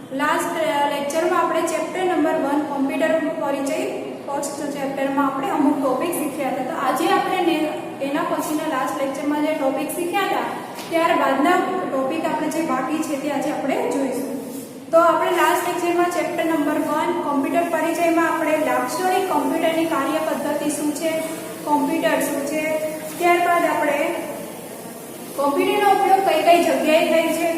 Last lecture में આપણે chapter number 1 computer પરિચય ફર્સ્ટ ચેપ્ટરમાં આપણે અમુક ટોપિક શીખ્યા હતા। તો આજે આપણે એના પછીના લાસ્ટ લેક્ચરમાં જે ટોપિક શીખ્યા હતા ત્યારબાદના ટોપિક આપણે જે બાકી છે તે આજે આપણે જોઈશું। તો આપણે લાસ્ટ લેક્ચરમાં ચેપ્ટર નંબર 1 કોમ્પ્યુટર પરિચયમાં આપણે લાક્ષણિક કોમ્પ્યુટરની કાર્યપદ્ધતિ શું છે, કોમ્પ્યુટર શું છે, ત્યારબાદ આપણે કોમ્પ્યુટરનો ઉપયોગ કઈ કઈ જગ્યાએ થાય છે,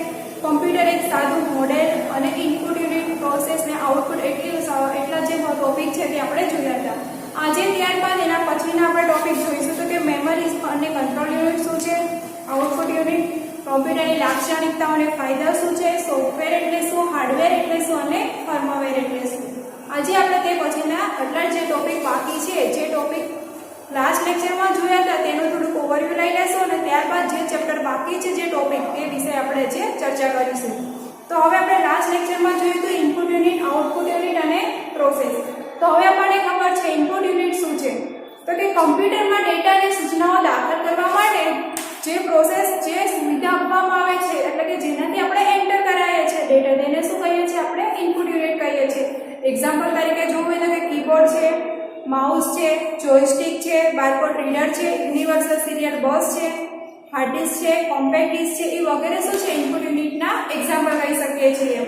કોમ્પ્યુટર એક સાદું મોડેલ અને ઇનપુટ યુનિટ પ્રોસેસ ને આઉટપુટ એટલા જે ટોપિક છે તે આપણે જોયા હતા। આજે ત્યારબાદ એના પછીના આપણે ટોપિક જોઈશું તો કે મેમરી અને કંટ્રોલ યુનિટ શું છે, આઉટપુટ યુનિટ, કોમ્પ્યુટરની લાક્ષણિકતાઓ અને ફાયદા શું છે, સોફ્ટવેર એટલે શું, હાર્ડવેર એટલે શું અને ફર્મવેર એટલે શું। આજે આપણે તે પછીના આટલા જે ટોપિક બાકી છે, જે ટોપિક લાસ્ટ લેક્ચરમાં જોયા હતા તેનું થોડુંક ઓવરવ્યુ લઈ લેશું અને ત્યારબાદ જે ચેપ્ટર બાકી છે જે ટોપિક તે વિશે આપણે જે ચર્ચા કરીશું। તો હવે આપણે લાસ્ટ લેક્ચરમાં જોયું તો ઇનપુટ યુનિટ, આઉટપુટ યુનિટ અને પ્રોસેસ। તો હવે આપણને ખબર છે ઇનપુટ યુનિટ શું છે, તો કે કમ્પ્યુટરમાં ડેટા અને સૂચનાઓ દાખલ કરવા માટે જે પ્રોસેસ જે સુવિધા આપવામાં આવે છે એટલે કે જેનાથી આપણે એન્ટર કરાવીએ છીએ ડેટા તેને શું કહીએ છીએ, આપણે ઇનપુટ યુનિટ કહીએ છીએ। એક્ઝામ્પલ તરીકે જોવું હોય તો કે કીબોર્ડ છે, માઉસ છે, જોયસ્ટિક છે, બારકોડ રીડર છે, યુનિવર્સલ સિરિયલ બસ છે, હાર્ડ ડિસ્ક છે, કોમ્પેક્ટ ડિસ્ક છે, એ વગેરે શું છે ઇનપુટ યુનિટના એક્ઝામ્પલ કહી શકીએ છીએ।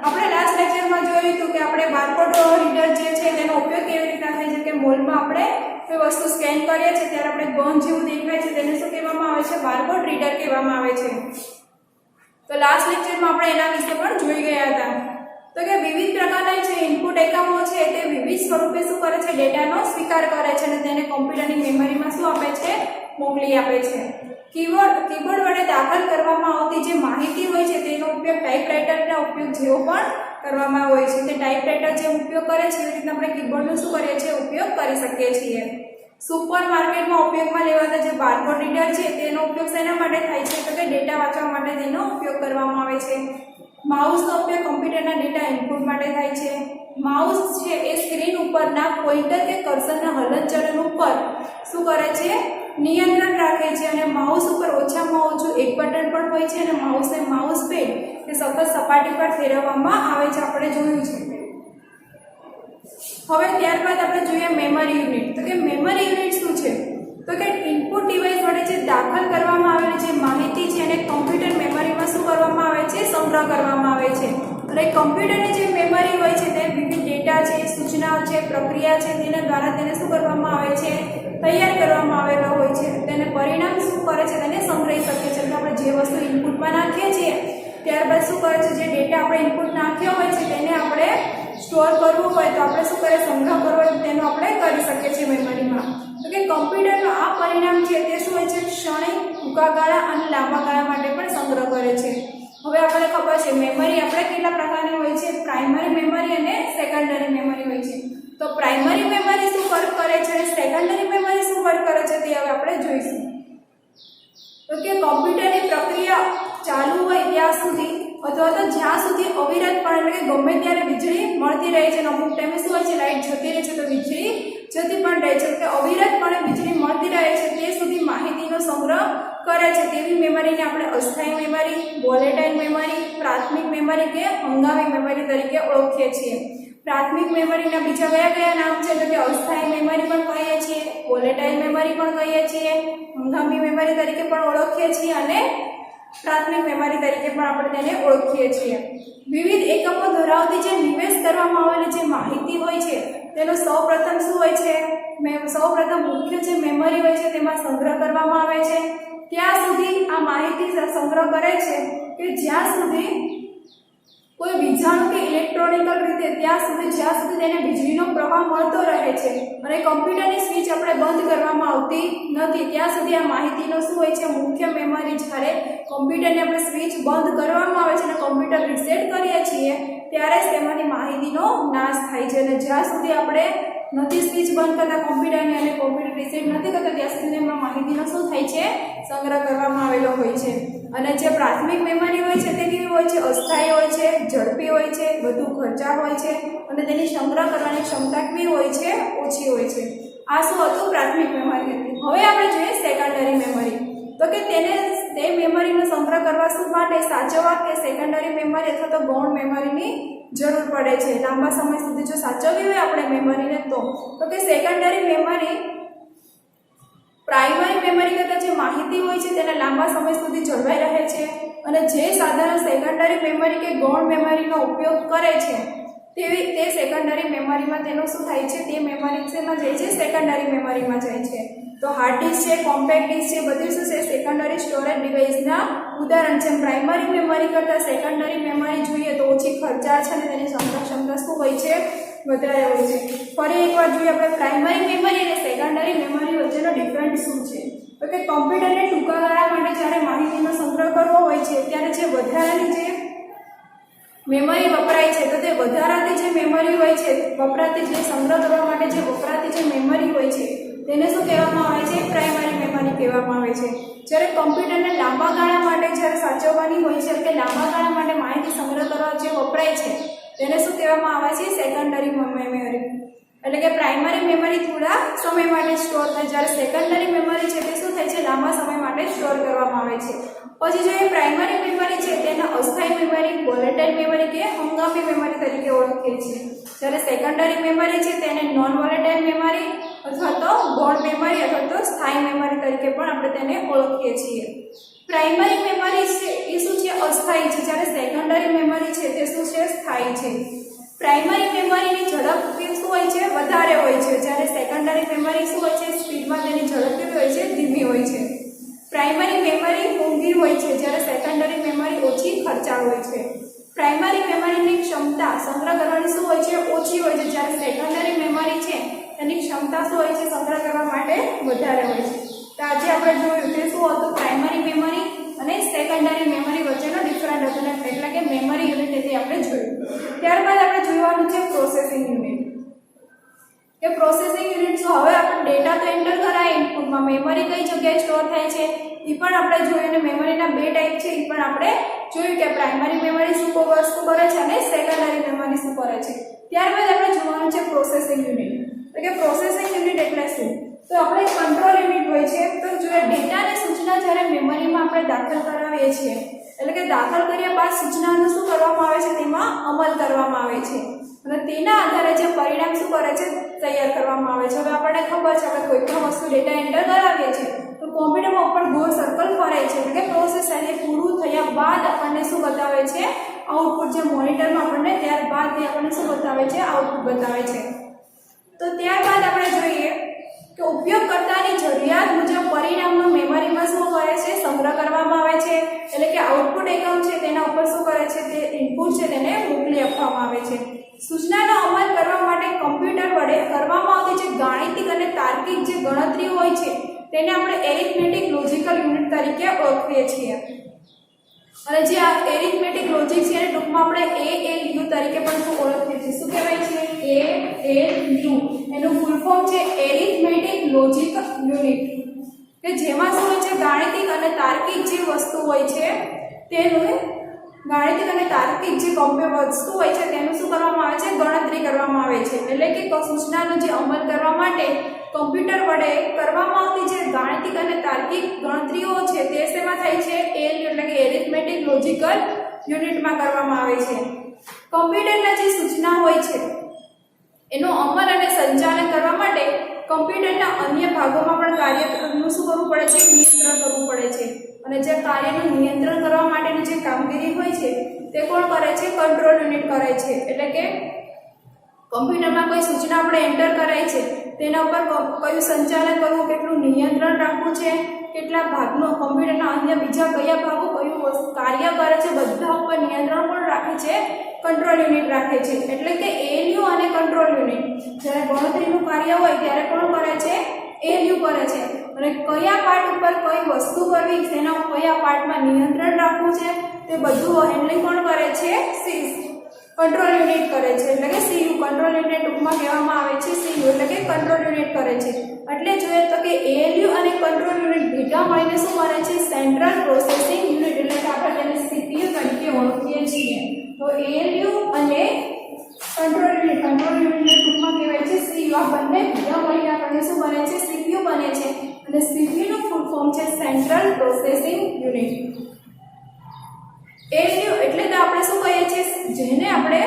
આપણે લાસ્ટ લેક્ચરમાં જોયું હતું કે આપણે બારકોડ રીડર જે છે તેનો ઉપયોગ કેવી રીતના થાય છે કે મોલમાં આપણે કોઈ વસ્તુ સ્કેન કરીએ છીએ ત્યારે આપણે ગન જેવું દેખાય છે તેને શું કહેવામાં આવે છે, બારકોડ રીડર કહેવામાં આવે છે। તો લાસ્ટ લેક્ચરમાં આપણે એના વિશે પણ જોઈ ગયા હતા। તો કે વિવિધ પ્રકારના જે ઇનપુટ એકમો છે તે વિવિધ સ્વરૂપે શું કરે છે, ડેટાનો સ્વીકાર કરે છે અને તેને કોમ્પ્યુટરની મેમરીમાં શું આપે છે, મોકલી આપે છે। કીબોર્ડ વડે દાખલ કરવામાં આવતી જે માહિતી હોય છે તેનો ઉપયોગ ટાઈપરાઇટરના ઉપયોગ જેવો પણ કરવામાં હોય છે। તે ટાઈપરાઇટર જે ઉપયોગ કરે છે એવી રીતે આપણે કીબોર્ડનો શું કરીએ છીએ, ઉપયોગ કરી શકીએ છીએ। સુપર માર્કેટમાં ઉપયોગમાં લેવાતા જે બારકોડ રીડર છે તેનો ઉપયોગ શેના માટે થાય છે, તો કે ડેટા વાંચવા માટે તેનો ઉપયોગ કરવામાં આવે છે। માઉસનો ઉપયોગ કમ્પ્યુટરના ડેટા ઇનપુટ માટે થાય છે। માઉસ છે એ સ્ક્રીન ઉપરના પોઇન્ટર કે કર્સરના હલનચલન ઉપર શું કરે છે, નિયંત્રણ રાખે છે અને માઉસ ઉપર ઓછામાં ઓછું એક બટન પણ હોય છે અને માઉસને માઉસ પેડ એ સખત સપાટી પર ફેરવવામાં આવે છે, આપણે જોયું છે। હવે ત્યારબાદ આપણે જોઈએ મેમરી યુનિટ। તો કે મેમરી યુનિટ શું છે, તો કે ઇનપુટ ડિવાઇસ વડે જે દાખલ કરવામાં આવેલી જે માહિતી છે એને કમ્પ્યુટર મેમરીમાં શું કરવામાં આવે છે, સંગ્રહ કરવામાં આવે છે અને કમ્પ્યુટરની જે મેમરી હોય છે તે વિવિધ ડેટા છે, સૂચનાઓ છે, પ્રક્રિયા છે તેના દ્વારા તેને શું કરવામાં આવે છે, તૈયાર કરવામાં આવેલો હોય છે। તેને પરિણામ શું કરે છે, તેને સંગ્રહી શકીએ છીએ। એટલે આપણે જે વસ્તુ ઇનપુટમાં નાખીએ છીએ ત્યારબાદ શું કરે છે, જે ડેટા આપણે ઇનપુટ નાખ્યો હોય છે તેને આપણે સ્ટોર કરવું હોય તો આપણે શું કરે, સંગ્રહ કરવો હોય તેનો આપણે કરી શકીએ છીએ મેમરીમાં। તો કે કમ્પ્યુટરનું આ પરિણામ છે તે શું હોય છે, ક્ષણિક, ટૂંકા ગાળા અને લાંબા ગાળા માટે પણ સંગ્રહ કરે છે। હવે આપણને ખબર છે મેમરી આપણે કેટલા પ્રકારની હોય છે, પ્રાઇમરી મેમરી અને સેકન્ડરી મેમરી હોય છે। તો પ્રાઇમરી મેમરી શું વર્ક કરે છે અને સેકન્ડરી મેમરી શું વર્ક કરે છે તે હવે આપણે જોઈશું। તો કે કમ્પ્યુટરની પ્રક્રિયા ચાલુ હોય ત્યાં સુધી અથવા તો જ્યાં સુધી અવિરતપણે એટલે કે ગમે ત્યારે વીજળી મળતી રહે છે અને અમુક ટાઈમે શું હોય છે, લાઇટ જતી રહે છે તો વીજળી જતી પણ રહે છે કે અવિરતપણે વીજળી મળતી રહે છે તે સુધી માહિતીનો સંગ્રહ કરે છે તેવી મેમરીને આપણે અસ્થાયી મેમરી, વોલેટાઇલ મેમરી, પ્રાથમિક મેમરી કે હંગામી મેમરી તરીકે ઓળખીએ છીએ। પ્રાથમિક મેમરીના બીજા કયા કયા નામ છે, તો કે અસ્થાયી મેમરી પણ કહીએ છીએ, વોલેટાઇલ મેમરી પણ કહીએ છીએ, હંગામી મેમરી તરીકે પણ ઓળખીએ છીએ અને પ્રાથમિક મેમરી તરીકે પણ આપણે તેને ઓળખીએ છીએ। વિવિધ એકમો ધરાવતી જે નિવેશ કરવામાં આવેલી જે માહિતી હોય છે તેનો સૌપ્રથમ શું હોય છે, સૌપ્રથમ મુખ્ય જે મેમરી હોય છે તેમાં સંગ્રહ કરવામાં આવે છે। ત્યાં સુધી આ માહિતી સંગ્રહ કરે છે કે જ્યાં સુધી કોઈ બીજાણુ કે ઇલેક્ટ્રોનિકલ રીતે જ્યાં સુધી તેને વીજળીનો પ્રવાહ મળતો રહે છે અને કમ્પ્યુટરની સ્વિચ આપણે બંધ કરવામાં આવતી નથી ત્યાં સુધી આ માહિતીનો શું હોય છે, મુખ્ય મેમરી। જ્યારે કમ્પ્યુટરની આપણે સ્વિચ બંધ કરવામાં આવે છે અને કમ્પ્યુટર રીસેટ કરીએ છીએ ત્યારે જ તેમાંથી માહિતીનો નાશ થાય છે અને જ્યાં સુધી આપણે નથી સ્વિચ બંધ કરતા કમ્પ્યુટરની અને કમ્પ્યુટર રીસેટ નથી કરતા ત્યાં સુધી એમાં માહિતીનો શું થાય છે, સંગ્રહ કરવામાં આવેલો હોય છે। અને જે પ્રાથમિક મેમરી હોય છે તે કેવી હોય છે, અસ્થાયી હોય છે, ઝડપી હોય છે, વધુ ખર્ચાળ હોય છે અને તેની સંગ્રહ કરવાની ક્ષમતા કેવી હોય છે, ઓછી હોય છે। આ શું હતું, પ્રાથમિક મેમરી હતી। હવે આપણે જોઈએ સેકન્ડરી મેમરી। તો કે તેને તે મેમરીનો સંગ્રહ કરવા શું માટે સાચવવા કે સેકન્ડરી મેમરી અથવા તો ગૌણ મેમરીની જરૂર પડે છે? લાંબા સમય સુધી જો સાચવવી હોય આપણે મેમરીને તો કે સેકન્ડરી મેમરી પ્રાઇમરી મેમરી કરતાં જે માહિતી હોય છે તેને લાંબા સમય સુધી જળવાઈ રહે છે અને જે સાધનો સેકન્ડરી મેમરી કે ગૌણ મેમરીનો ઉપયોગ કરે છે તે સેકન્ડરી મેમરીમાં તેનું શું થાય છે? તે મેમરી શેમાં જાય છે? સેકન્ડરી મેમરીમાં જાય છે. તો હાર્ડ ડિસ્ક છે, કોમ્પેક્ટ ડિસ્ક છે, બધું શું છે? સેકન્ડરી સ્ટોરેજ ડિવાઇસના ઉદાહરણ છે. પ્રાઇમરી મેમરી કરતાં સેકન્ડરી મેમરી જોઈએ તો ઓછી ખર્ચાળ છે અને તેની સંગ્રહ ક્ષમતા શું હોય છે? વધારે હોય છે. ફરી એકવાર જોઈએ આપણે પ્રાઇમરી મેમરી અને સેકન્ડરી મેમરી વચ્ચેનો ડિફરન્સ શું છે? તો કે કોમ્પ્યુટરને ટૂંકા ગાળા માટે જ્યારે માહિતીનો સંગ્રહ કરવો હોય છે ત્યારે જે વધારાની જે મેમરી વપરાય છે તો તે વધારાતી જે મેમરી હોય છે, વપરાતી જે સંગ્રહ કરવા માટે જે વપરાતી જે મેમરી હોય છે તેને શું કહેવામાં આવે છે? પ્રાઇમરી મેમરી કહેવામાં આવે છે. જ્યારે કોમ્પ્યુટરને લાંબા ગાળા માટે જ્યારે સાચવવાની હોય છે કે લાંબા ગાળા માટે માહિતી સંગ્રહ કરવા જે વપરાય છે તેને શું કહેવામાં આવે છે? Secondary memory. એટલે કે પ્રાઇમરી મેમરી થોડા સમય માટે સ્ટોર થાય, જ્યારે સેકન્ડરી મેમરી છે તે શું થાય છે? લાંબા સમય માટે સ્ટોર કરવામાં આવે છે. પછી જે પ્રાઇમરી મેમરી છે તેને અસ્થાયી મેમરી, વોલેટાઇલ મેમરી કે હંગામી મેમરી તરીકે ઓળખીએ છીએ. જ્યારે સેકન્ડરી મેમરી છે તેને નોન વોલેટાઇલ મેમરી અથવા તો ગૌણ મેમરી અથવા તો સ્થાયી મેમરી તરીકે પણ આપણે તેને ઓળખીએ છીએ. પ્રાઇમરી મેમરી છે એ શું છે? અસ્થાયી છે, જ્યારે સેકન્ડરી મેમરી છે તે શું છે? સ્થાયી છે. પ્રાઇમરી મેમરીની ઝડપ શું હોય છે? વધારે હોય છે, જ્યારે સેકન્ડરી મેમરી શું હોય છે? સ્પીડમાં તેની ઝડપ કેવી હોય છે? ધીમી હોય છે. પ્રાઇમરી મેમરી મોંઘી હોય છે, જ્યારે સેકન્ડરી મેમરી ઓછી ખર્ચાળ હોય છે. પ્રાઇમરી મેમરીની ક્ષમતા સંગ્રહ કરવાની શું હોય છે? ઓછી હોય છે, જ્યારે સેકન્ડરી મેમરી છે તેની ક્ષમતા શું હોય છે? સંગ્રહ કરવા માટે વધારે હોય છે. તો આજે આપણે જોયું કે શું હતું? પ્રાઇમરી મેમરી અને સેકન્ડરી મેમરી વચ્ચેનો ડિફરન્ટ હતો, એટલે કે મેમરી યુનિટ તેથી આપણે જોયું. ત્યારબાદ આપણે જોવાનું છે પ્રોસેસિંગ યુનિટ. કે પ્રોસેસિંગ યુનિટ શું? હવે આપણે ડેટા તો એન્ટર કરાય ઇનપુટમાં, મેમરી કઈ જગ્યાએ સ્ટોર થાય છે એ પણ આપણે જોયું અને મેમરીના બે ટાઈપ છે એ પણ આપણે જોયું કે પ્રાઇમરી મેમરી શું કરે છે અને સેકન્ડરી મેમરી શું કરે છે. ત્યારબાદ આપણે જોવાનું છે પ્રોસેસિંગ યુનિટ. એટલે કે પ્રોસેસિંગ યુનિટ એટલે શું? તો આપણે કંટ્રોલ યુનિટ હોય છે. તો જો ડેટા અને સૂચના જ્યારે મેમરીમાં આપણે દાખલ કરાવીએ છીએ એટલે કે દાખલ કર્યા બાદ સૂચનાનું શું કરવામાં આવે છે? તેમાં અમલ કરવામાં આવે છે અને તેના આધારે જે પરિણામ શું કરે છે? તૈયાર કરવામાં આવે છે. હવે આપણને ખબર છે આપણે કોઈ પણ વસ્તુ ડેટા એન્ટર કરાવીએ છીએ તો કોમ્પ્યુટરમાં ઉપર ગોળ સર્કલ ફરે છે, એટલે કે પ્રોસેસ એ પૂરું થયા બાદ આપણને શું બતાવે છે? આઉટપુટ. જે મોનિટરમાં આપણને ત્યારબાદ આપણને શું બતાવે છે? આઉટપુટ બતાવે છે. તો ત્યારબાદ આપણે જોઈએ કે ઉપયોગકર્તાની જરૂરિયાત મુજબ પરિણામનો મેમરીમાં શું કરે છે? સંગ્રહ કરવામાં આવે છે. એટલે કે આઉટપુટ એકમ છે તેના ઉપર શું કરે છે? તે ઇનપુટ છે તેને મોકલી આપવામાં આવે છે. સૂચનાનો અમલ કરવા માટે કમ્પ્યુટર વડે કરવામાં આવતી જે ગાણિતિક અને તાર્કિક જે ગણતરીઓ હોય છે તેને આપણે એરિથમેટિક લોજિકલ યુનિટ તરીકે ઓળખીએ છીએ. અને જે આ એરિથમેટિક લોજિક છે એને ટૂંકમાં આપણે ALU તરીકે પણ ઓળખીએ છીએ. શું કહેવાય છે? ALU. એનું ફૂલ ફોર્મ છે એરિથમેટિક લોજિક યુનિટ. કે જેમાં શું હોય છે? ગાણિતિક અને તાર્કિક જે વસ્તુ હોય છે તેનું ગાણિતિક અને તાર્કિક જે વસ્તુ હોય છે તેનું શું કરવામાં આવે છે? ગણતરી કરવામાં આવે છે. એટલે કે સૂચનાનો જે અમલ કરવા માટે કમ્પ્યુટર વડે કરવામાં આવતી જે ગાણિતિક અને તાર્કિક ગણતરીઓ છે તે શેમાં થાય છે? ALU એટલે કે એરિથમેટિક લોજિકલ યુનિટમાં કરવામાં આવે છે. કમ્પ્યુટરના જે સૂચના હોય છે એનો અમલ અને સંચાલન કરવા માટે કમ્પ્યુટરના અન્ય ભાગોમાં પણ કાર્યનું શું કરવું પડે છે? નિયંત્રણ કરવું પડે છે. અને જે કાર્યનું નિયંત્રણ કરવા માટેની જે કામગીરી હોય છે તે કોણ કરે છે? કંટ્રોલ યુનિટ કરે છે. એટલે કે કમ્પ્યુટરમાં કોઈ સૂચના આપણે એન્ટર કરાય છે તેના ઉપર કયું સંચાલન કરવું, કેટલું નિયંત્રણ રાખવું છે, કેટલા ભાગનો કમ્પ્યુટરના અન્ય બીજા કયા ભાગો કયું કાર્ય કરે છે, બધા ઉપર નિયંત્રણ પણ રાખે છે કંટ્રોલ યુનિટ રાખે છે. એટલે કે ALU અને કંટ્રોલ યુનિટ જ્યારે ગણતરીનું કાર્ય હોય ત્યારે કોણ કરે છે? ALU કરે છે. અને કયા પાર્ટ ઉપર કઈ વસ્તુ કરવી, તેના કયા પાર્ટમાં નિયંત્રણ રાખવું છે તે બધું હેન્ડલિંગ કોણ કરે છે? કંટ્રોલ યુનિટ કરે છે. એટલે કે CU કંટ્રોલ યુનિટ ટૂંકમાં કહેવામાં આવે છે CU એટલે કે કંટ્રોલ યુનિટ કરે છે. એટલે જોઈએ તો કે ALU અને કંટ્રોલ યુનિટ ભેગા મળીને શું કરે છે? સેન્ટ્રલ પ્રોસેસિંગ યુનિટ એટલે કે આપણે તેને CPU તરીકે ઓળખીએ છીએ. તો ALU અને કંટ્રોલ યુનિટને ટૂંકમાં કહેવાય છે CU. આ બંને ભેગા મળીને આપણને શું બને છે? CPU બને છે. અને CPU નું ફૂલ ફોર્મ છે સેન્ટ્રલ પ્રોસેસિંગ યુનિટ. ALU એટલે તો આપણે શું કહીએ છીએ, જેને આપણે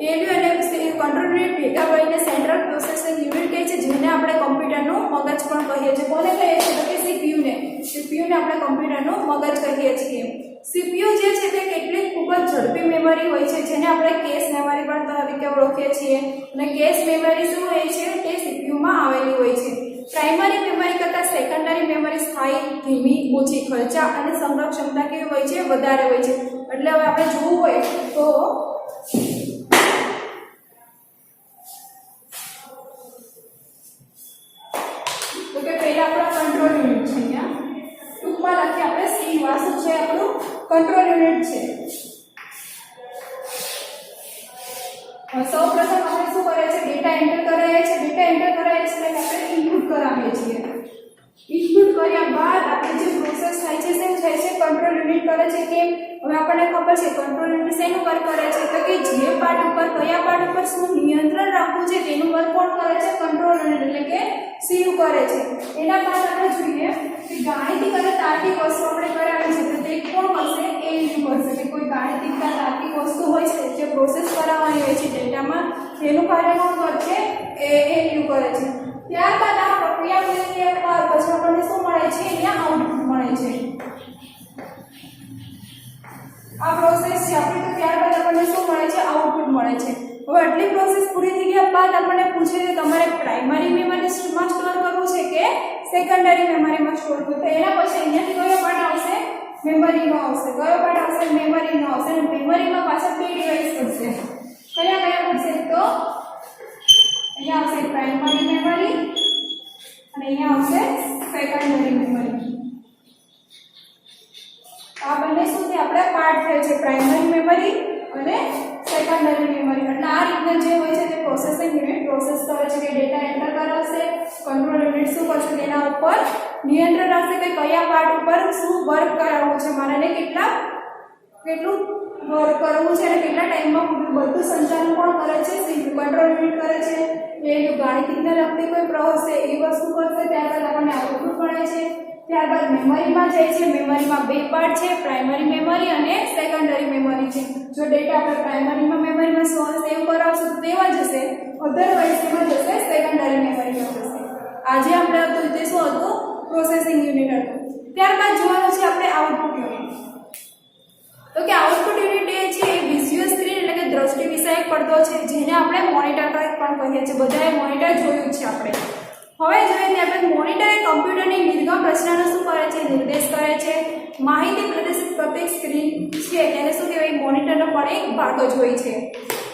ALU અને કંટ્રોલ યુનિટ ભેગા કરીને સેન્ટ્રલ પ્રોસેસિંગ યુનિટ કહે છે, જેને આપણે કમ્પ્યુટરનું મગજ પણ કહીએ છીએ. કોને કહીએ છીએ? તો કે CPU ને. CPU ને આપણે કમ્પ્યુટરનું મગજ કહીએ છીએ. CPU જે છે તે કેટલીક ખૂબ જ ઝડપી મેમરી હોય છે, જેને આપણે કેશ મેમરી પણ તરીકે ઓળખીએ છીએ. અને કેશ મેમરી શું હોય છે? તે CPU માં આવેલી હોય છે. પ્રાઇમરી મેમરી કરતાં સેકન્ડરી મેમરી સ્થાયી, ધીમી, ઓછી ખર્ચા અને સંગ્રહ ક્ષમતા કેવી હોય છે? વધારે હોય છે. એટલે હવે આપણે જોવું હોય તો કે પહેલા આપણા કંટ્રોલ યુનિટ છે, અહીંયા ટૂંકમાં લખીએ આપણે સી વાસુ છે આપણું કંટ્રોલ યુનિટ છે. સૌપ્રથમ આપણે શું કરે છે? ડેટા એન્ટર કરાવીએ છીએ. ડેટા એન્ટર કરાવીએ છીએ એટલે આપણે ઇનપુટ કરાવીએ છીએ. ઇનપુટ કર્યા બાદ આપણે જે પ્રોસેસ થાય છે શું થાય છે? કંટ્રોલ યુનિટ કરે છે. કે હવે આપણને ખબર છે કંટ્રોલ યુનિટ શેનું વર્ક કરે છે? તો કે જે પાર્ટ ઉપર કયા પાર્ટ ઉપર શું નિયંત્રણ રાખવું છે તેનું વર્ક કોણ કરે છે? કંટ્રોલ યુનિટ એટલે કે સીયુ કરે છે. એના બાદ આપણે જોઈએ કે ગાણિતિક અને તાર્કિક વસ્તુ આપણે કરાવી છે તો તે કોણ કરશે? ALU કરશે. કે કોઈ ગાણિતિક કે તાર્કિક વસ્તુ હોય છે જે પ્રોસેસ કરાવવાની હોય છે ડેટામાં, તેનું કાર્ય કોણ કરશે? ALU કરે છે. ત્યારબાદ આ પ્રક્રિયા પછી આપણને શું મળે છે? અહીંયા આઉટપુટ મળે છે. આ પ્રોસેસ છે આપણી. તો ત્યારબાદ આપણને શું મળે છે? આઉટપુટ મળે છે. હવે આટલી પ્રોસેસ પૂરી થઈ ગયા બાદ આપણને પૂછે કે તમારે પ્રાઇમરી મેમરીમાં સ્ટોર કરવું છે કે સેકન્ડરી મેમરીમાં સ્ટોર કરવું. તો એના પછી અહીંયાથી કયો પાર્ટ આવશે? મેમરીનો આવશે. કયો પાર્ટ આવશે? મેમરીનો આવશે. અને મેમરીમાં પાછા બે ડિવાઇસ પડશે. કયા કયા પડશે? તો અહીંયા આવશે પ્રાઇમરી મેમરી અને અહીંયા આવશે સેકન્ડરી મેમરી. આ બંને શું છે? આપણા પાર્ટ થાય છે, પ્રાઇમરી મેમરી અને સેકન્ડરી મેમરી. એટલે આ રીતના જે હોય છે તે પ્રોસેસિંગ યુનિટ પ્રોસેસ કરે છે. કે ડેટા એન્ટર કરાવશે, કંટ્રોલ યુનિટ શું કરશે? તેના ઉપર નિયંત્રણ રાખશે કે કયા પાર્ટ ઉપર શું વર્ક કરાવવું છે મારે, કેટલું વર્ક કરવું છે અને કેટલા ટાઈમમાં બધું સંચાલન કોણ કરે છે? કંટ્રોલ યુનિટ કરે છે. એ ગાણિતિકને લગતી કોઈ પ્રોસેસ છે એ વસ્તુ કરશે. ત્યારબાદ આપણને આઉટપુટ મળે છે. ત્યારબાદ મેમરીમાં જાય છે. મેમરીમાં બે પાર્ટ છે, પ્રાઇમરી મેમરી અને સેકન્ડરી મેમરી છે. જો ડેટા આપણે પ્રાઇમરીમાં મેમરીમાં સેવ કરાવશું તો તેમાં જશે, અધરવાઇઝ તેમાં જશે સેકન્ડરી મેમરીમાં જશે. આજે આપણે હતું તે શું હતું? પ્રોસેસિંગ યુનિટ હતું. ત્યારબાદ જોવાનું છે આપણે આઉટપુટ યુનિટ. તો કે આઉટપુટ યુનિટ એ છે વિઝ્યુઅલ સ્ક્રીન એટલે કે દ્રષ્ટિ વિષયક પડદો છે, જેને આપણે મોનિટર પણ કહીએ છીએ. બધાએ મોનિટર જોયું છે આપણે. હવે જોઈએ ત્યારબાદ મોનિટર એ કમ્પ્યુટરની નિર્ગમ રચનાનો શું કરે છે? નિર્દેશ કરે છે. માહિતી પ્રદર્શિત પ્રત્યેક સ્ક્રીન છે તેને શું કહેવાય? મોનિટરનો પણ એક ભાગ જ હોય છે.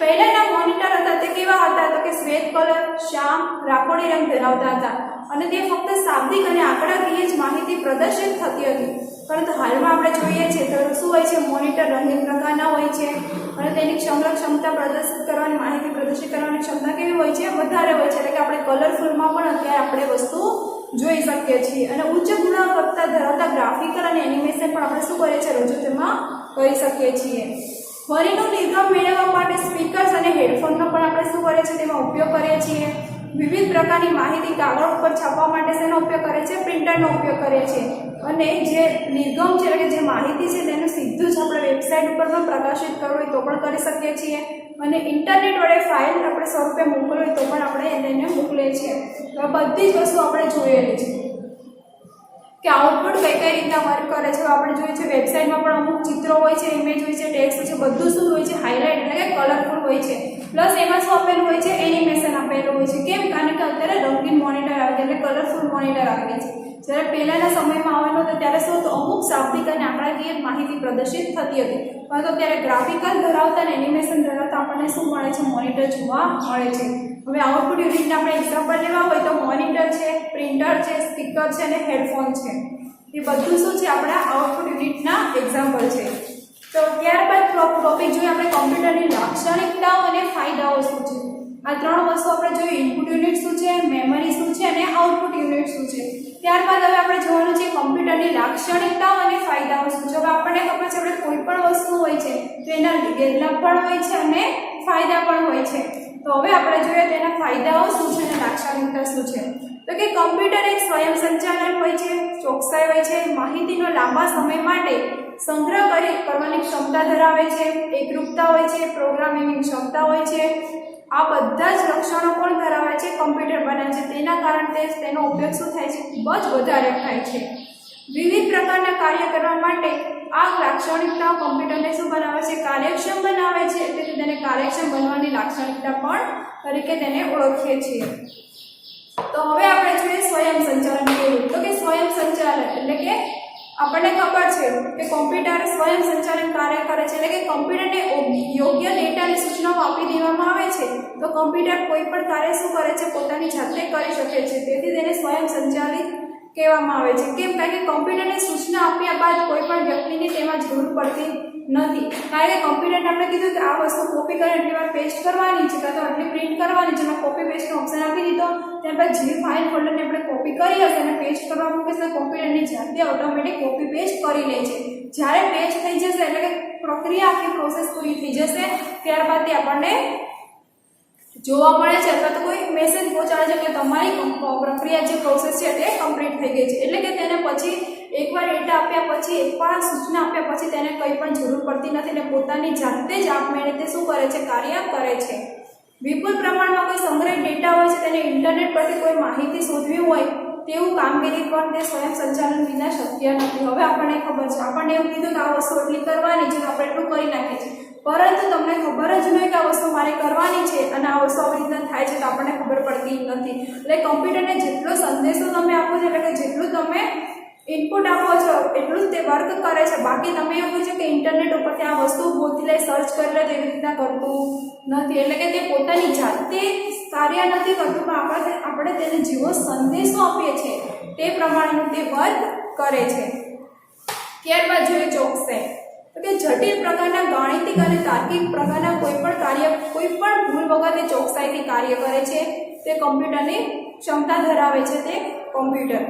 પહેલાના મોનિટર હતા તે કેવા હતા? તો કે શ્વેત કલર, શ્યામ, રાખોડી રંગ ધરાવતા હતા અને તે ફક્ત શાબ્દિક અને આંકડાકીય જ માહિતી પ્રદર્શિત થતી હતી. પરંતુ હાલમાં આપણે જોઈએ છીએ તો શું હોય છે? મોનિટર રંગીન પ્રકારના હોય છે અને તેની ક્ષમતા પ્રદર્શિત કરવાની, માહિતી પ્રદર્શિત કરવાની ક્ષમતા કેવી હોય છે? વધારે હોય છે. એટલે કે આપણે કલરફુલમાં પણ અત્યારે આપણે વસ્તુ જોઈ શકીએ છીએ. અને ઉચ્ચ ગુણવત્તા ધરાવતા ગ્રાફિકલ અને એનિમેશન પણ આપણે શું કરીએ છીએ? રજૂ તેમાં કરી શકીએ છીએ. ધ્વનિનું નિગમ મેળવવા માટે સ્પીકર્સ અને હેડફોનનો પણ આપણે શું કરીએ છીએ? તેમાં ઉપયોગ કરીએ છીએ. વિવિધ પ્રકારની માહિતી કાગળ ઉપર છાપવા માટે શેનો ઉપયોગ કરે છે? પ્રિન્ટરનો ઉપયોગ કરીએ છીએ. અને જે નિગમ છે એટલે કે જે માહિતી છે તેનું સીધું જ આપણે વેબસાઇટ ઉપર પણ પ્રકાશિત કરવું હોય તો પણ કરી શકીએ છીએ. અને ઇન્ટરનેટ વડે ફાઇલ આપણે સ્વરૂપે મોકલવી હોય તો પણ આપણે એને મોકલીએ છીએ. તો બધી જ વસ્તુ આપણે જોયેલી છે કે આઉટપુટ કઈ કઈ રીતના વર્ક કરે છે. આપણે જોઈએ છે વેબસાઇટમાં પણ અમુક ચિત્રો હોય છે, ઇમેજ હોય છે, ટેક્સ્ટ હોય છે, બધું શું હોય છે? હાઇલાઇટ એટલે કે કલરફુલ હોય છે. પ્લસ એમાં શું આપેલું હોય છે? એનિમેશન આપેલું હોય છે. કેમ? કારણ કે અત્યારે રંગીન મોનિટર આવે છે એટલે કલરફુલ મોનિટર આવે છે. જ્યારે પહેલાના સમયમાં આવેલું હતું ત્યારે શું હતું? અમુક શાબ્દિક અને આંકડાકીય માહિતી પ્રદર્શિત થતી હતી. પરંતુ અત્યારે ગ્રાફિકલ ધરાવતા અને એનિમેશન ધરાવતા આપણને શું મળે છે? મોનિટર જોવા મળે છે. હવે આઉટપુટ યુનિટના આપણે એક્ઝામ્પલ લેવા હોય તો મોનિટર છે, પ્રિન્ટર છે, સ્પીકર છે અને હેડફોન છે. એ બધું શું છે? આપણા આઉટપુટ યુનિટના એક્ઝામ્પલ છે. તો ત્યારબાદ ટોપિક જોઈએ આપણે કોમ્પ્યુટરની લાક્ષણિકતાઓ અને ફાયદાઓ શું છે. આ ત્રણ વસ્તુ આપણે જોઈએ. ઇનપુટ યુનિટ શું છે, મેમરી શું છે અને આઉટપુટ યુનિટ શું છે. ત્યારબાદ હવે આપણે જોવાનું છે કોમ્પ્યુટરની લાક્ષણિકતાઓ અને ફાયદાઓ શું છે. હવે આપણને ખબર છે આપણે કોઈ પણ વસ્તુ હોય છે તો એના ગેરલાભ પણ હોય છે અને ફાયદા પણ હોય છે. તો હવે આપણે જોઈએ તેના ફાયદાઓ શું છે અને લાક્ષણિકતા શું છે. તો કે કમ્પ્યુટર એક સ્વયં સંચાલન હોય છે, ચોકસાઈ હોય છે, માહિતીનો લાંબા સમય માટે સંગ્રહ કરવાની ક્ષમતા ધરાવે છે, એકરૂપતા હોય છે, પ્રોગ્રામિંગની ક્ષમતા હોય છે. આ બધા જ લક્ષણો પણ ધરાવે છે કમ્પ્યુટર બને છે. તેના કારણે તેનો ઉપયોગ શું થાય છે? ખૂબ જ વધારે થાય છે. વિવિધ પ્રકારના કાર્ય કરવા માટે આ લાક્ષણિકતાઓ કમ્પ્યુટરને શું બનાવે છે? કાર્યક્ષમ બનાવે છે. એટલે તેને કાર્યક્ષમ બનવાની લાક્ષણિકતા પણ તરીકે તેને ઓળખીએ છીએ. તો હવે આપણે જોઈએ સ્વયં સંચાલન કેવું. તો કે સ્વયં સંચાલન એટલે કે આપણને ખબર છે કે કોમ્પ્યુટર સ્વયં સંચાલન કાર્ય કરે છે. એટલે કે કમ્પ્યુટરને યોગ્ય ડેટા અને સૂચનાઓ આપી દેવામાં આવે છે તો કમ્પ્યુટર કોઈ પણ કાર્ય શું કરે છે? પોતાની જાતે કરી શકે છે. તેથી તેને સ્વયં સંચાલિત કહેવામાં આવે છે. કેમ? કારણ કે કમ્પ્યુટરને સૂચના આપ્યા બાદ કોઈ પણ વ્યક્તિની તેમાં જરૂર પડતી નથી. કારણ કે કમ્પ્યુટરને આપણે કીધું કે આ વસ્તુ કોપી કરીને એટલી વાર પેસ્ટ કરવાની છે કાં તો આટલી પ્રિન્ટ કરવાની છે. એમાં કોપી પેસ્ટનો ઓપ્શન આપી દીધો. ત્યારબાદ જે ફાઇલ ફોલ્ડરને આપણે કોપી કરી હશે અને પેસ્ટ કરવા મૂકીશું તો કમ્પ્યુટરની જાતે ઓટોમેટિક કોપી પેસ્ટ કરી લે છે. જ્યારે પેસ્ટ થઈ જશે એટલે કે પ્રક્રિયા આખી પ્રોસેસ પૂરી થઈ જશે ત્યારબાદ તે આપણને જોવા મળે છે અથવા તો કોઈ મેસેજ પહોંચાડે છે કે તમારી પ્રક્રિયા જે પ્રોસેસ છે તે કમ્પ્લીટ થઈ ગઈ છે. એટલે કે તેને પછી એકવાર ડેટા આપ્યા પછી એકવાર સૂચના આપ્યા પછી તેને કંઈ પણ જરૂર પડતી નથી અને પોતાની જાતે જ આપમેળે તે શું કરે છે? કાર્ય કરે છે. વિપુલ પ્રમાણમાં કોઈ સંગ્રહિત ડેટા હોય છે તેને ઇન્ટરનેટ પરથી કોઈ માહિતી શોધવી હોય તેવું કામગીરી પણ તે સ્વયં સંચાલન વિના શક્ય નથી. હવે આપણને ખબર છે, આપણને એવું કીધું કે આ વસ્તુ એટલી કરવાની છે આપણે એટલું કરી નાખીએ છીએ, પરંતુ તમને ખબર જ નહીં કે આ વસ્તુ મારે કરવાની છે અને આ વસ્તુ આવી રીતના થાય છે તો આપણને ખબર પડતી નથી. એટલે કમ્પ્યુટરને જેટલો સંદેશો તમે આપો છો એટલે કે જેટલું તમે ઇનપુટ આપો છો એટલું જ તે વર્ક કરે છે. બાકી તમે એવું કહો છો કે ઇન્ટરનેટ ઉપરથી આ વસ્તુ ગોતી લે, સર્ચ કરી લે, તેવી રીતના કરતું નથી. એટલે કે તે પોતાની જાતે કાર્ય નથી કરતું પણ આપણે તેને જેવો સંદેશો આપીએ છીએ તે પ્રમાણેનું તે વર્ક કરે છે. ત્યારબાદ જોઈએ ચોકસાઈ. તો કે જટિલ પ્રકારના ગાણિતિક અને તાર્કિક પ્રકારના કોઈ પણ કાર્ય કોઈ પણ ભૂલ વગર તે ચોકસાઈથી કાર્ય કરે છે. તે કમ્પ્યુટરની ક્ષમતા ધરાવે છે તે કમ્પ્યુટર.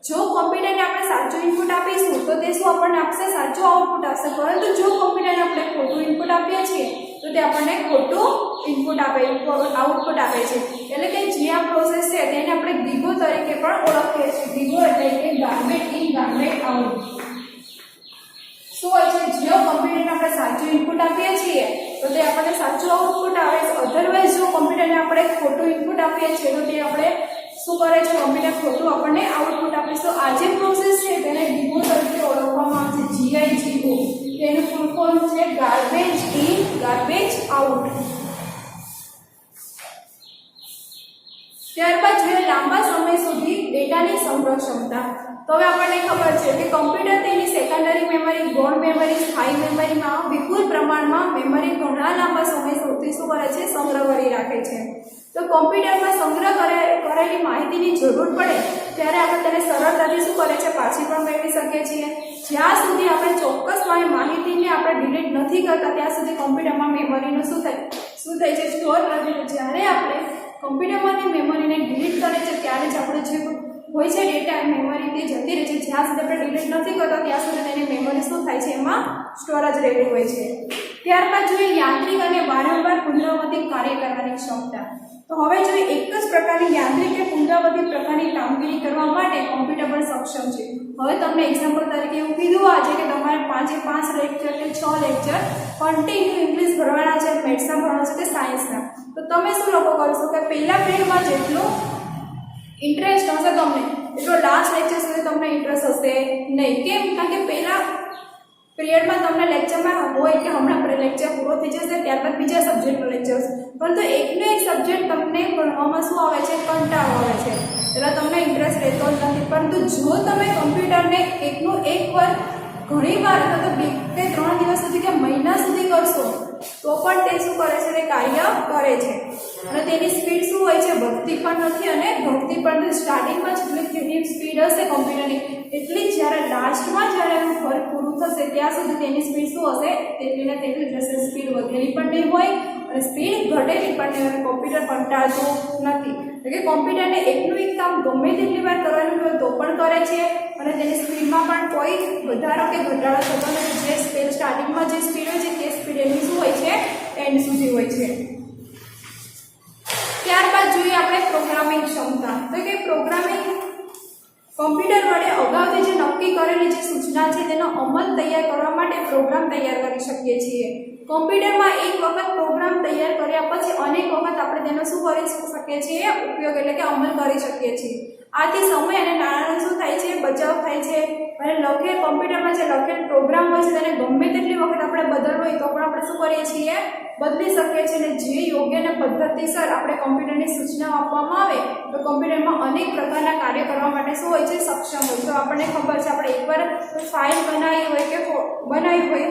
જો કમ્પ્યુટરને આપણે સાચું ઇનપુટ આપીશું તો તે શું આપણને આપશે? સાચું આઉટપુટ આપશે. પરંતુ જો કમ્પ્યુટરને આપણે ખોટું ઇનપુટ આપીએ છીએ તો તે આપણને ખોટું ઇનપુટ આઉટપુટ આપે છે. એટલે કે જે આ પ્રોસેસ છે તેને આપણે ગીગો તરીકે પણ ઓળખીએ છીએ. ગીગો એટલે કે ગાર્બેજ ઇન ગાર્બેજ આઉટ. શું હોય છે? જો કમ્પ્યુટરને આપણે સાચું ઇનપુટ આપીએ છીએ તો તે આપણને સાચું આઉટપુટ આવે છે. અધરવાઇઝ જો કમ્પ્યુટરને આપણે ખોટું ઇનપુટ આપીએ છીએ તો તે આપણે શું કરે છે? કમ્પ્યુટર ખોટું આપણને આઉટપુટ આપે છે. આ જે પ્રોસેસ છે તેને ગીગો તરીકે ઓળખવામાં આવે છે. GIGO. તેનું ફૂલ ફોર્મ છે ગાર્બેજ ઇન ગાર્બેજ આઉટ. ત્યારબાદ જોઈએ લાંબા સમય સુધી ડેટાની સંગ્રહ ક્ષમતા. તો હવે આપણને ખબર છે કે કમ્પ્યુટર તેની સેકન્ડરી મેમરી, ગૌણ મેમરી, સ્થાયી મેમરીમાં વિપુલ પ્રમાણમાં મેમરી ઘણા લાંબા સમય સુધી શું કરે છે? સંગ્રહ કરી રાખે છે. તો કમ્પ્યુટરમાં સંગ્રહ કરેલી માહિતીની જરૂર પડે ત્યારે આપણે તેને સરળતાથી શું કરે છે? પાછી પણ મેળવી શકીએ છીએ. જ્યાં સુધી આપણે ચોક્કસપણે માહિતીને આપણે ડિલીટ નથી કરતા ત્યાં સુધી કમ્પ્યુટરમાં મેમરીનું શું થાય છે? સ્ટોર નથી. જ્યારે આપણે કમ્પ્યુટરમાંથી મેમરીને ડિલીટ કરે છે ત્યારે જ આપણે જે હોય છે ડેટા મેમરી તે જતી રહે છે. જ્યાં સુધી આપણે ડિલીટ નથી કરતા ત્યાં સુધી તેની મેમરી શું થાય છે? એમાં સ્ટોરેજ રહેલી હોય છે. ત્યારબાદ જોઈએ યાંત્રિક અને વારંવાર પુનરાવર્તિત કાર્ય કરવાની ક્ષમતા. તો હવે જોઈએ એક જ પ્રકારની યાંત્રિક કે પુનરાવર્તિત પ્રકારની કામગીરી કરવા માટે કોમ્પ્યુટર પણ સક્ષમ છે. હવે તમને એક્ઝામ્પલ તરીકે એવું કીધું આજે કે તમારે 5 લેક્ચર કે 6 લેક્ચર કન્ટિન્યુ ઇંગ્લિશ ભરવાના છે, મેથ્સના ભરવાના છે કે સાયન્સના. તો તમે શું લોકો કરશો કે પહેલા પીરિયડમાં જેટલું ઇન્ટરેસ્ટ હશે તમને એટલો લાસ્ટ લેક્ચર સુધી તમને ઇન્ટરેસ્ટ હશે નહીં. કેમ? કારણ કે પહેલા પીરિયડમાં તમને લેક્ચરમાં હોય કે હમણાં લેક્ચર પૂરો થઈ જશે ત્યારબાદ બીજા સબ્જેક્ટનો લેક્ચર હશે, પરંતુ એકનો એક સબ્જેક્ટ તમને ભણવામાં શું આવે છે? કંટાળો આવે છે. એટલે તમને ઇન્ટરેસ્ટ રહેતો જ નથી. પરંતુ જો તમે કમ્પ્યુટરને એકનું એક વાર ઘણી વાર તો 2 કે 3 દિવસ સુધી કે મહિના સુધી કરશો તો પણ તે શું કરે છે? તે કાર્ય કરે છે. અને તેની સ્પીડ શું હોય છે? વધતી પણ નથી અને ઘટતી પણ નથી. સ્ટાર્ટિંગમાં જેટલી સ્પીડ હશે કમ્પ્યુટરની એટલી જ જ્યારે લાસ્ટમાં જ્યારે એનું વર્ક પૂરું થશે ત્યાં સુધી તેની સ્પીડ શું હશે? તેટલી ને તેટલી જ હશે. સ્પીડ વધેલી પણ નહીં હોય અને સ્પીડ ઘટેલી પણ નહીં હોય. કોમ્પ્યુટર કંટાળતું નથી. એટલે કે કોમ્પ્યુટરને એકનું એક કામ ગમે તેટલી વાર કરવાનું હોય તો પણ કરે છે અને તેની સ્પીડમાં પણ કોઈ વધારો કે ઘટાડો થતો નથી. જે સ્પીડ સ્ટાર્ટિંગમાં જે સ્પીડ હોય છે તે સ્પીડ એની શું હોય છે? એન્ડ સુધી હોય છે. ત્યારબાદ જોઈએ આપણે પ્રોગ્રામિંગ ક્ષમતા. તો કે પ્રોગ્રામિંગ કમ્પ્યુટર વડે અગાઉથી જે નક્કી કરેલી જે સૂચના છે તેનો અમલ તૈયાર કરવા માટે પ્રોગ્રામ તૈયાર કરી શકીએ છીએ. કમ્પ્યુટરમાં એક વખત પ્રોગ્રામ તૈયાર કર્યા પછી અનેક વખત આપણે તેનો શું કરી શકીએ છીએ? ઉપયોગ એટલે કે અમલ કરી શકીએ છીએ. આથી સમય અને નાણાંનો શું થાય છે? બચાવ થાય છે. અને કમ્પ્યુટરમાં જે લખેલ પ્રોગ્રામ હોય છે તેને ગમે તેટલી વખત આપણે બદલવો હોય તો પણ આપણે શું કરીએ છીએ? બદલી શકીએ છીએ. અને જે યોગ્ય અને પદ્ધતિસર આપણે કમ્પ્યુટરની સૂચનાઓ આપવામાં આવે તો કમ્પ્યુટરમાં અનેક પ્રકારના કાર્ય કરવા માટે શું હોય છે? સક્ષમ હોય. તો આપણને ખબર છે આપણે એકવાર ફાઇલ બનાવી હોય કે બનાવી હોય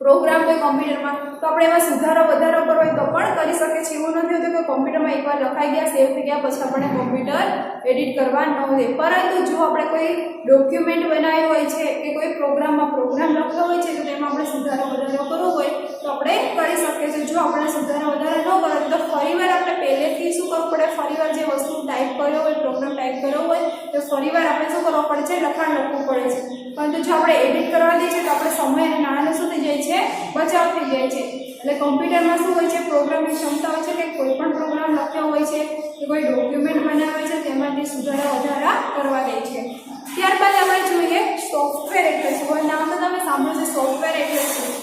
પ્રોગ્રામ હોય કમ્પ્યુટરમાં તો આપણે એમાં સુધારો વધારો કરવો હોય તો પણ કરી શકીએ છીએ. એવું નથી હોતું કે કમ્પ્યુટરમાં એકવાર લખાઈ ગયા સેવ થઈ ગયા પછી આપણે કમ્પ્યુટર એડિટ કરવા ન હોય. પરંતુ જો આપણે કોઈ ડોક્યુમેન્ટ બનાવ્યું હોય છે કે કોઈ પ્રોગ્રામ લખતો હોય છે તો તેમાં આપણે સુધારો વધારો કરવો હોય તો આપણે કરી શકીએ છીએ. જો આપણે સુધારો વધારો ન કરીએ તો ફરીવાર આપણે પહેલેથી શું કરવું પડે? ફરીવાર જે વસ્તુ ટાઈપ કર્યો હોય પ્રોગ્રામ ટાઈપ કર્યો હોય તો ફરીવાર આપણે શું કરવું પડે છે? લખાણ લખવું પડે છે. પરંતુ જો આપણે એડિટ કરવા દઈએ છીએ તો આપણે સમય અને નાણાંનો શું થઈ જાય છે? બચાવ થઈ જાય છે. એટલે કમ્પ્યુટરમાં શું હોય છે? પ્રોગ્રામની ક્ષમતા હોય છે કે કોઈ પણ પ્રોગ્રામ લખ્યો હોય છે કે કોઈ ડોક્યુમેન્ટ બનાવે છે તેમાંથી સુધારા વધારા કરવા દે છે. ત્યારબાદ આપણે જોઈએ સોફ્ટવેર એટલે શું? નામ તો તમે સાંભળ્યું છે સોફ્ટવેર એટલે શું?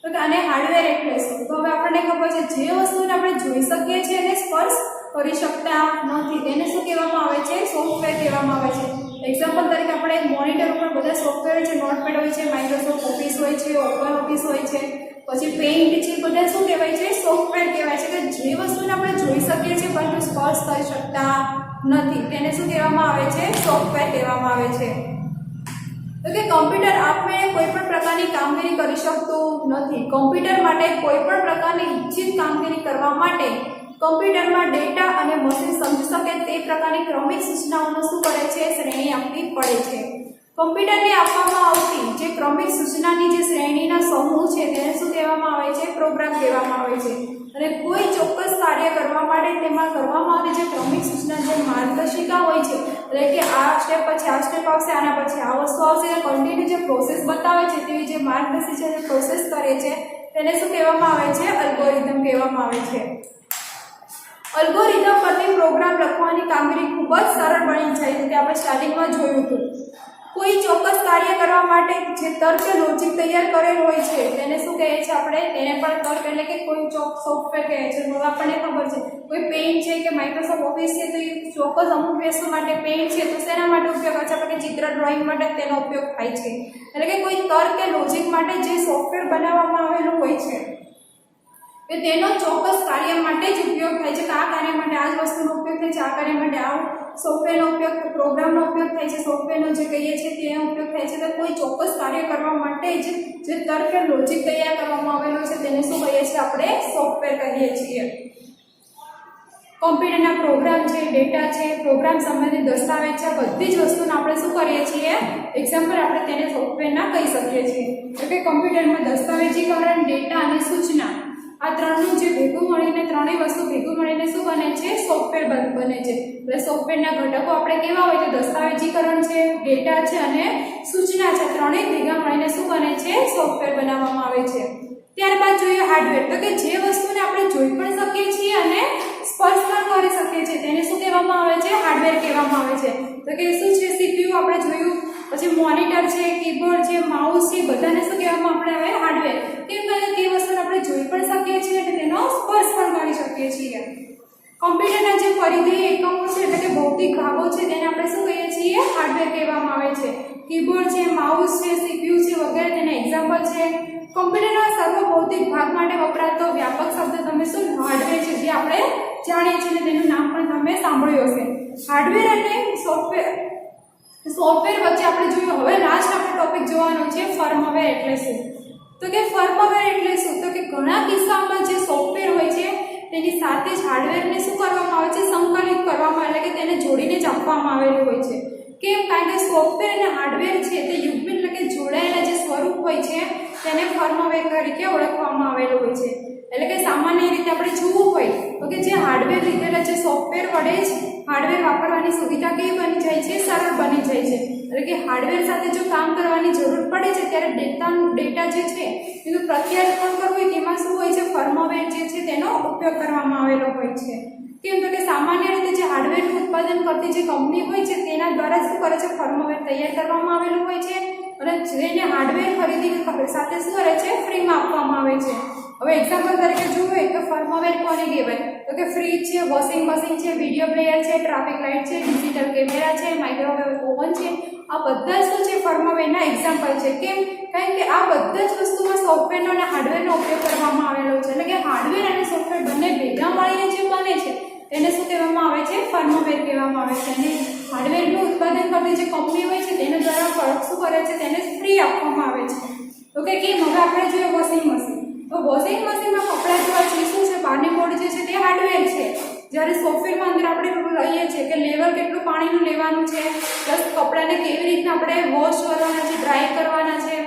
તો કે અને હાર્ડવેર એટલે શું? તો હવે આપણને ખબર છે જે વસ્તુને આપણે જોઈ શકીએ છીએ અને સ્પર્શ કરી શકતા નથી તેને શું કહેવામાં આવે છે? સોફ્ટવેર કહેવામાં આવે છે. એક્ઝામ્પલ તરીકે આપણે મોનિટર ઉપર બધા સોફ્ટવેર હોય છે, નોટપેડ હોય છે, માઇક્રોસોફ્ટ ઓફિસ હોય છે, ઓપન ઓફિસ હોય છે, પછી પેઇન્ટ છે, બધા શું કહેવાય છે? સોફ્ટવેર કહેવાય છે. કે જે વસ્તુને આપણે જોઈ શકીએ છીએ પરંતુ સ્પર્શ કરી શકતા નથી તેને શું કહેવામાં આવે છે? સોફ્ટવેર કહેવામાં આવે છે. તો કે કમ્પ્યુટર આપમેળે કોઈ પણ પ્રકારની કામગીરી કરી શકતું નથી. કમ્પ્યુટર માટે કોઈ પણ પ્રકારની ઇચ્છિત કામગીરી કરવા માટે કમ્પ્યુટરમાં ડેટા અને મશીન સમજી શકે તે પ્રકારની ક્રમિક સૂચનાઓનો શું કરે છે? શ્રેણી આપવી પડે છે. કમ્પ્યુટરને આપવામાં આવતી જે ક્રમિક સૂચનાની જે શ્રેણીના સમૂહ છે તેને શું કહેવામાં આવે છે? પ્રોગ્રામ કહેવામાં આવે છે. અને કોઈ ચોક્કસ કાર્ય કરવા માટે તેમાં કરવામાં આવતી જે ક્રમિક સૂચના જે માર્ગદર્શિકા હોય છે એટલે કે આ સ્ટેપ પછી આ સ્ટેપ આવશે, આના પછી આ વસ્તુ આવશે, કન્ટિન્યુ જે પ્રોસેસ બતાવે છે તેવી જે માર્ગદર્શિકા જે પ્રોસેસ કરે છે તેને શું કહેવામાં આવે છે? અલ્ગોરિધમ કહેવામાં આવે છે. અલ્ગોરિધમ પરથી પ્રોગ્રામ લખવાની કામગીરી ખૂબ જ સરળ બની જાય છે. આપણે સ્ટાર્ટિંગમાં જોયું હતું. કોઈ ચોક્કસ કાર્ય કરવા માટે જે તર્ક લોજિક તૈયાર કરેલ હોય છે તેને શું કહે છે? આપણે તેને પણ તર્ક એટલે કે કોઈ સોફ્ટવેર કહે છે. હવે આપણને ખબર છે કોઈ પેઇન્ટ છે કે માઇક્રોસોફ્ટ ઓફિસ છે તો એ ચોક્કસ અમુક વસ્તુ માટે પેઇન્ટ છે તો શેના માટે ઉપયોગ કરે છે? આપણે ચિત્ર ડ્રોઈંગ માટે તેનો ઉપયોગ થાય છે. એટલે કે કોઈ તર્ક કે લોજિક માટે જે સોફ્ટવેર બનાવવામાં આવેલું હોય છે કે તેનો ચોક્કસ કાર્ય માટે જ ઉપયોગ થાય છે. કે આ કાર્ય માટે આ જ વસ્તુનો ઉપયોગ થાય છે, આ કાર્ય માટે આ સોફ્ટવેરનો ઉપયોગ પ્રોગ્રામનો ઉપયોગ થાય છે, સોફ્ટવેરનો જે કહીએ છીએ તેનો ઉપયોગ થાય છે. તો કોઈ ચોક્કસ કાર્ય કરવા માટે જ જે તર્ક કે લોજિક તૈયાર કરવામાં આવેલો છે તેને શું કહીએ છીએ? આપણે સોફ્ટવેર કહીએ છીએ. કમ્પ્યુટરના પ્રોગ્રામ છે, ડેટા છે, પ્રોગ્રામ સંબંધિત દસ્તાવેજ છે, બધી જ વસ્તુને આપણે શું કરીએ છીએ? એક્ઝામ્પલ આપણે તેને સોફ્ટવેરના કહી શકીએ છીએ. એટલે કે કમ્પ્યુટરમાં દસ્તાવેજીકરણ, ડેટા અને સૂચના આ ત્રણનું જે ભેગું મળીને ત્રણેય વસ્તુ ભેગું મળીને શું બને છે? સોફ્ટવેર બને છે. એટલે સોફ્ટવેરના ઘટકો આપણે કેવા હોય તો દસ્તાવેજીકરણ છે, ડેટા છે અને સૂચના છે. ત્રણેય ભેગા મળીને શું બને છે? સોફ્ટવેર બનાવવામાં આવે છે. ત્યારબાદ જોઈએ હાર્ડવેર. તો કે જે વસ્તુને આપણે જોઈ પણ શકીએ છીએ અને સ્પર્શ પણ કરી શકીએ છીએ તેને શું કહેવામાં આવે છે? હાર્ડવેર કહેવામાં આવે છે. તો કે શું છે? સીપીયુ આપણે જોયું, પછી મોનિટર છે, કીબોર્ડ છે, માઉસ છે, બધાને શું કહેવામાં આપણે આવે? હાર્ડવેર. કેમ કે તે વસ્તુને આપણે જોઈ પણ શકીએ છીએ અને તેનો સ્પર્શ પણ કરી શકીએ છીએ. કમ્પ્યુટરના જે પરિધેય એકમો છે એટલે કે ભૌતિક ભાગો છે તેને આપણે શું કહીએ છીએ? હાર્ડવેર કહેવામાં આવે છે. કીબોર્ડ છે, માઉસ છે, સીપીયુ છે વગેરે તેના એક્ઝામ્પલ છે. કમ્પ્યુટરના સર્વ ભૌતિક ભાગ માટે વપરાતો વ્યાપક શબ્દ તમે શું? હાર્ડવેર છે, જે આપણે જાણીએ છીએ તેનું નામ પણ તમે સાંભળ્યું હશે. હાર્ડવેર અને સોફ્ટવેર વચ્ચે આપણે જોયું. હવે લાસ્ટ આપણે ટોપિક જોવાનો છે ફર્મવેર એટલે શું? તો કે ફર્મવેર એટલે શું? તો કે ઘણા કિસ્સામાં જે સોફ્ટવેર હોય છે તેની સાથે જ હાર્ડવેરને શું કરવામાં આવે છે? સંકલિત કરવામાં એટલે કે તેને જોડીને જ આપવામાં આવેલું હોય છે. કેમ? કારણ કે સોફ્ટવેર અને હાર્ડવેર છે તે યુગ્મ એટલે કે જોડાયેલા જે સ્વરૂપ હોય છે તેને ફર્મવેર તરીકે ઓળખવામાં આવેલું હોય છે. એટલે કે સામાન્ય રીતે આપણે જોવું હોય તો કે જે હાર્ડવેર લીધેલા જે સોફ્ટવેર વડે જ હાર્ડવેર વાપરવાની સુવિધા કેવી બની જાય છે? સરળ બની જાય છે. એટલે કે હાર્ડવેર સાથે જો કામ કરવાની જરૂર પડે છે ત્યારે ડેટા જે છે એનું પ્રત્યાર્પણ કરવું હોય તેમાં શું હોય છે? ફર્મવેર જે છે તેનો ઉપયોગ કરવામાં આવેલો હોય છે. કેમ તો કે સામાન્ય રીતે જે હાર્ડવેરનું ઉત્પાદન કરતી જે કંપની હોય છે તેના દ્વારા શું કરે છે, ફર્મવેર તૈયાર કરવામાં આવેલું હોય છે અને જેને હાર્ડવેર ખરીદી સાથે શું કરે છે, ફ્રીમાં આપવામાં આવે છે. હવે એક્ઝામ્પલ તરીકે જોઈએ તો ફર્મવેર કોને કહેવાય, તો કે ફ્રીજ છે, વોશિંગ મશીન છે, વિડીયો પ્લેયર છે, ટ્રાફિક લાઇટ છે, ડિજિટલ કેમેરા છે, માઇક્રોવેવ ઓવન છે. આ બધા શું છે, ફર્મવેરના એક્ઝામ્પલ છે. કેમ? કારણ કે આ બધા જ વસ્તુમાં સોફ્ટવેરનો અને હાર્ડવેરનો ઉપયોગ કરવામાં આવેલો છે. એટલે કે હાર્ડવેર અને સોફ્ટવેર બંને ભેગા મળીને જે બને છે તેને શું કહેવામાં આવે છે, ફર્મવેર કહેવામાં આવે છે. અને હાર્ડવેરનું ઉત્પાદન કરતી જે કંપની હોય છે તેના દ્વારા શું કરે છે, તેને ફ્રી આપવામાં આવે છે. તો કે કેમ? હવે આપણે જોઈએ વોશિંગ મશીન, તો વોશિંગ મશીનમાં કપડાં ધોવા છે શું છે, બહારની બોર્ડ જે છે તે હાર્ડવેર છે. જ્યારે સોફ્ટવેરમાં અંદર આપણે લઈએ છીએ કે લેવલ કેટલું પાણીનું લેવાનું છે, પ્લસ કપડાને કેવી રીતના આપણે વોશ કરવાના છે, ડ્રાય કરવાના છે,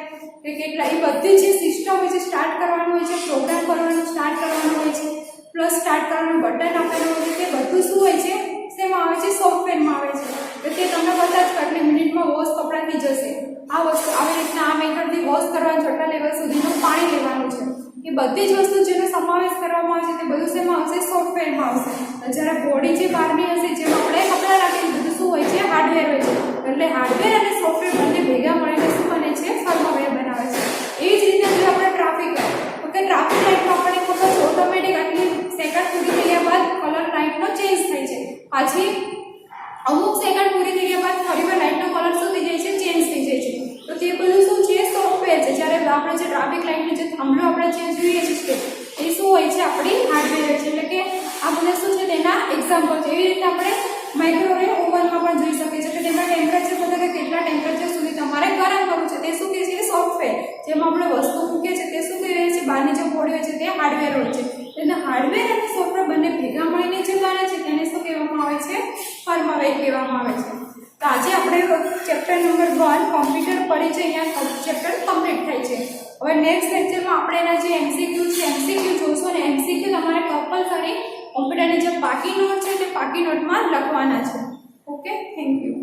કે કેટલા, એ બધી જે સિસ્ટમ હોય છે સ્ટાર્ટ કરવાનું હોય છે, પ્રોગ્રામ કરવાનું સ્ટાર્ટ કરવાનું હોય છે, પ્લસ સ્ટાર્ટ કરવાનું બટન આપેલું હોય છે, તે બધું શું હોય છે, શેમાં આવે છે, સોફ્ટવેરમાં આવે છે. તો તે તમને બતા જ કેટલી મિનિટમાં વોશ કપડાં થઈ જશે. આ વસ્તુ આવી રીતના આ મેથડથી વોશ કરવાનું, છઠ્ઠા લેવલ સુધીનું પાણી લેવાનું છે. એ બધી જ વસ્તુ જેનો સમાવેશ કરવામાં આવે છે તે બધું શેમાં આવશે, સોફ્ટવેરમાં આવશે. જ્યારે બોડી જે બહારની હશે જેમાં આપણે કપડાં રાખીને બધું શું હોય છે, હાર્ડવેર હોય છે. એટલે હાર્ડવેર અને સોફ્ટવેર બંને ભેગા મળીને શું બને છે, ફર્મવેર બનાવે છે. એ જ રીતે જો આપણે ટ્રાફિક લાઇટ, તો કે ટ્રાફિક લાઇટમાં આપણને ખબર છે ઓટોમેટિક આટલી સેકન્ડ પૂરી થઈ ગયા બાદ કલર લાઇટનો ચેન્જ થાય છે. પાછી અમુક સેકન્ડ પૂરી થઈ ગયા બાદ ફરીવાર લાઇટનો કલર શું થઈ જાય છે, ચેન્જ થઈ જાય છે. તો તે બધું શું છે, સોફ્ટવેર છે. જ્યારે આપણે જે ટ્રાફિક લાઇટનો જે થાંભલો આપણે જે જોઈએ છીએ એ શું હોય છે, આપણી હાર્ડવેર છે. એટલે કે આ બધા શું છે, તેના એક્ઝામ્પલ છે. એવી રીતે આપણે માઇક્રોવેવ ઓવનમાં પણ જોઈ શકીએ છીએ કે તેના ટેમ્પરેચર બધા કે કેટલા ટેમ્પરેચર સુધી તમારે ગરમ કરવું છે તે શું કહે છે, સોફ્ટવેર. જેમાં આપણે વસ્તુ મૂકીએ છીએ તે શું કહેવાય છે, બહારની જે બોડી હોય છે તે હાર્ડવેર હોય છે. એટલે હાર્ડવેર અને સોફ્ટવેર બંને ભેગા મળીને જે બને છે તેને શું કહેવામાં આવે છે, ફર્મવેર કહેવામાં આવે છે. તો આજે આપણે ચેપ્ટર નંબર 1 કોમ્પ્યુટર પરિચય અહીંયા ચેપ્ટર કમ્પ્લીટ થાય છે. હવે નેક્સ્ટ લેક્ચરમાં આપણે એના જે એમસીક્યુ છે એમસીક્યુ જોશું અને એમસીક્યુ તમારે કમ્પલસરી કોમ્પ્યુટરની જે પાકી નોટ છે તે પાકી નોટમાં લખવાના છે. Okay, thank you.